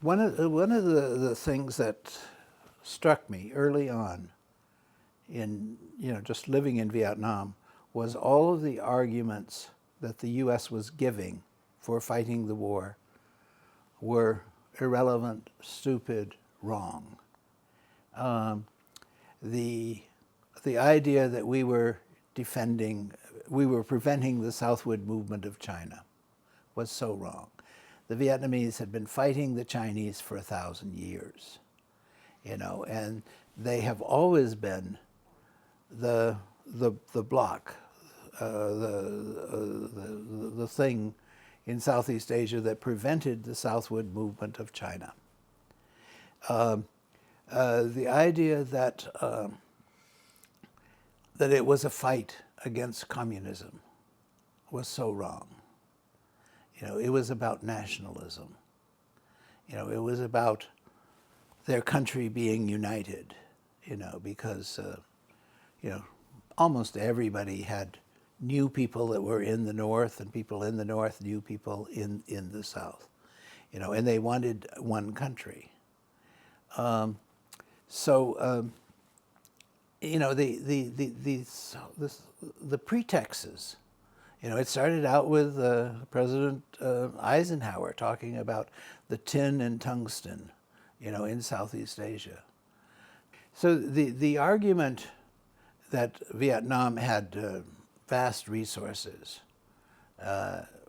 One of the things that struck me early on in just living in Vietnam was all of the arguments that the U.S. was giving for fighting the war were irrelevant, stupid, wrong. Um, the the idea that we were preventing the southward movement of China was so wrong. The Vietnamese had been fighting the Chinese for 1,000 years, and they have always been the bloc, the thing in Southeast Asia that prevented the southward movement of China. The idea that it was a fight against communism was so wrong. It was about nationalism. It was about their country being united, because, almost everybody knew people that were in the North, and people in the North knew people in the South, and they wanted one country. The pretexts. It started out with President Eisenhower talking about the tin and tungsten, in Southeast Asia. So the argument that Vietnam had vast resources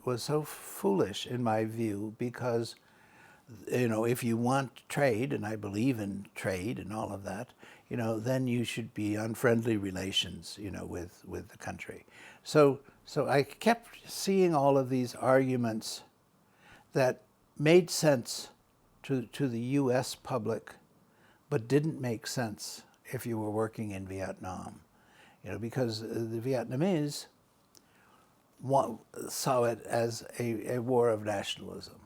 was so foolish in my view, because if you want trade, and I believe in trade and all of that, then you should be on friendly relations, with the country. So I kept seeing all of these arguments that made sense to the U.S. public, but didn't make sense if you were working in Vietnam, because the Vietnamese saw it as a war of nationalism,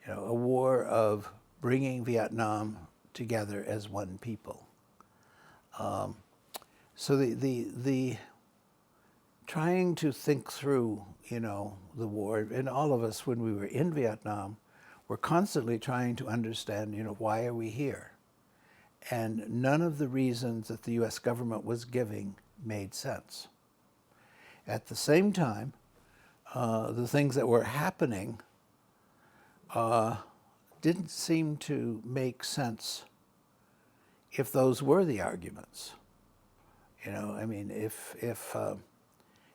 a war of bringing Vietnam together as one people. So the trying to think through, the war, and all of us when we were in Vietnam were constantly trying to understand, why are we here? And none of the reasons that the U.S. government was giving made sense. At the same time, the things that were happening didn't seem to make sense if those were the arguments.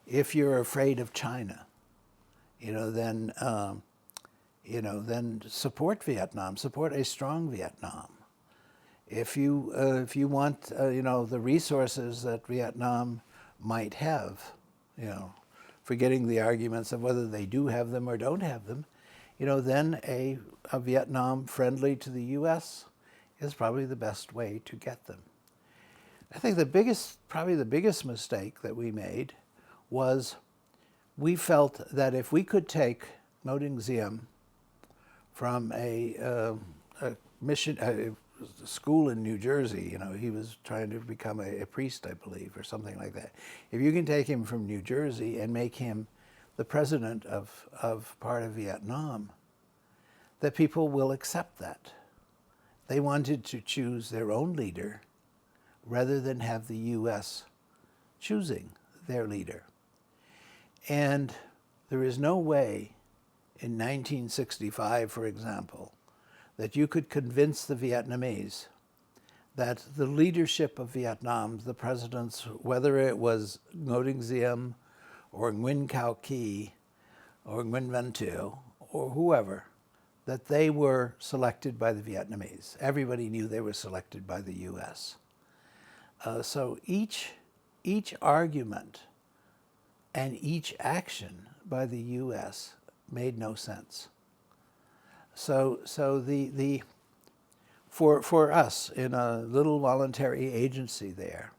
If you're afraid of China, then support Vietnam, support a strong Vietnam. If you want, the resources that Vietnam might have, forgetting the arguments of whether they do have them or don't have them, then a Vietnam friendly to the U.S. is probably the best way to get them. I think probably the biggest mistake that we made was we felt that if we could take Ngo Dinh Diem from a school in New Jersey, he was trying to become a priest, I believe, or something like that. If you can take him from New Jersey and make him the president of part of Vietnam, that people will accept that. They wanted to choose their own leader rather than have the U.S. choosing their leader. And there is no way in 1965, for example, that you could convince the Vietnamese that the leadership of Vietnam, the presidents, whether it was Ngo Dinh Diem or Nguyen Cao Ky or Nguyen Van Thieu or whoever, that they were selected by the Vietnamese. Everybody knew they were selected by the U.S. So each argument and each action by the U.S. made no sense. So for us in a little voluntary agency there,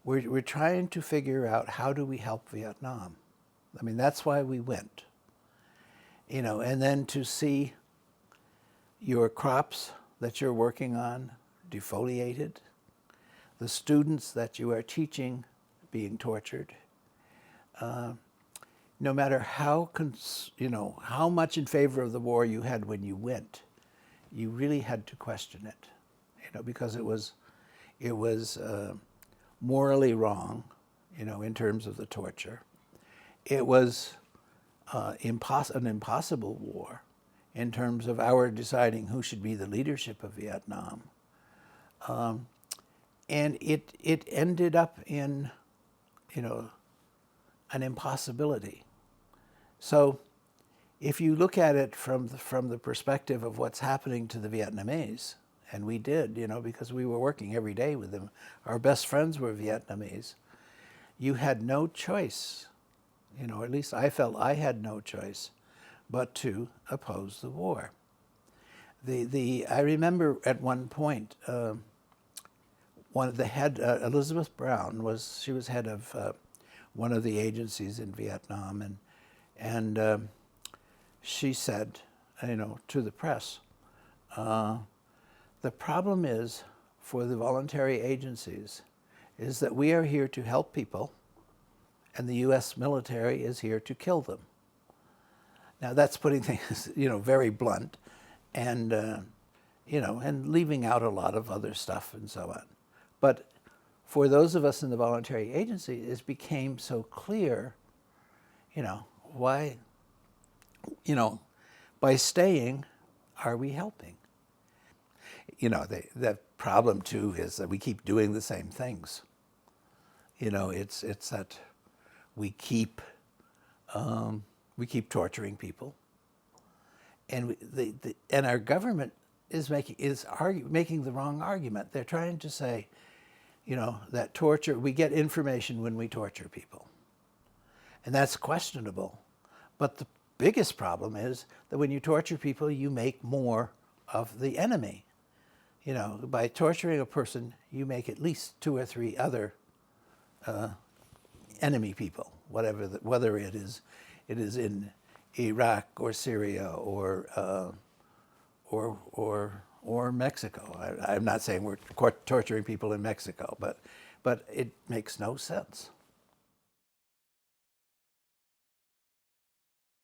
we're trying to figure out how do we help Vietnam. I mean, that's why we went. And then to see your crops that you're working on defoliated, the students that you are teaching being tortured, no matter how much in favor of the war you had when you went, you really had to question it, because it was morally wrong, in terms of the torture. It was an impossible war in terms of our deciding who should be the leadership of Vietnam. And it ended up in, an impossibility. So if you look at it from the perspective of what's happening to the Vietnamese, and we did, because we were working every day with them, our best friends were Vietnamese, you had no choice, at least I felt I had no choice, but to oppose the war. I remember at one point, one of the head, Elizabeth Brown, was head of one of the agencies in Vietnam, and she said, to the press, the problem is for the voluntary agencies is that we are here to help people, and the U.S. military is here to kill them. Now that's putting things, very blunt, and and leaving out a lot of other stuff and so on. But for those of us in the voluntary agency, it became so clear, why, by staying, are we helping? The problem too is that we keep doing the same things. It's that we keep torturing people, and and our government is making the wrong argument. They're trying to say, that torture, we get information when we torture people, and that's questionable. But the biggest problem is that when you torture people, you make more of the enemy. By torturing a person, you make at least 2 or 3 other enemy people, whether it is in Iraq or Syria or Mexico. I'm not saying we're torturing people in Mexico, but it makes no sense.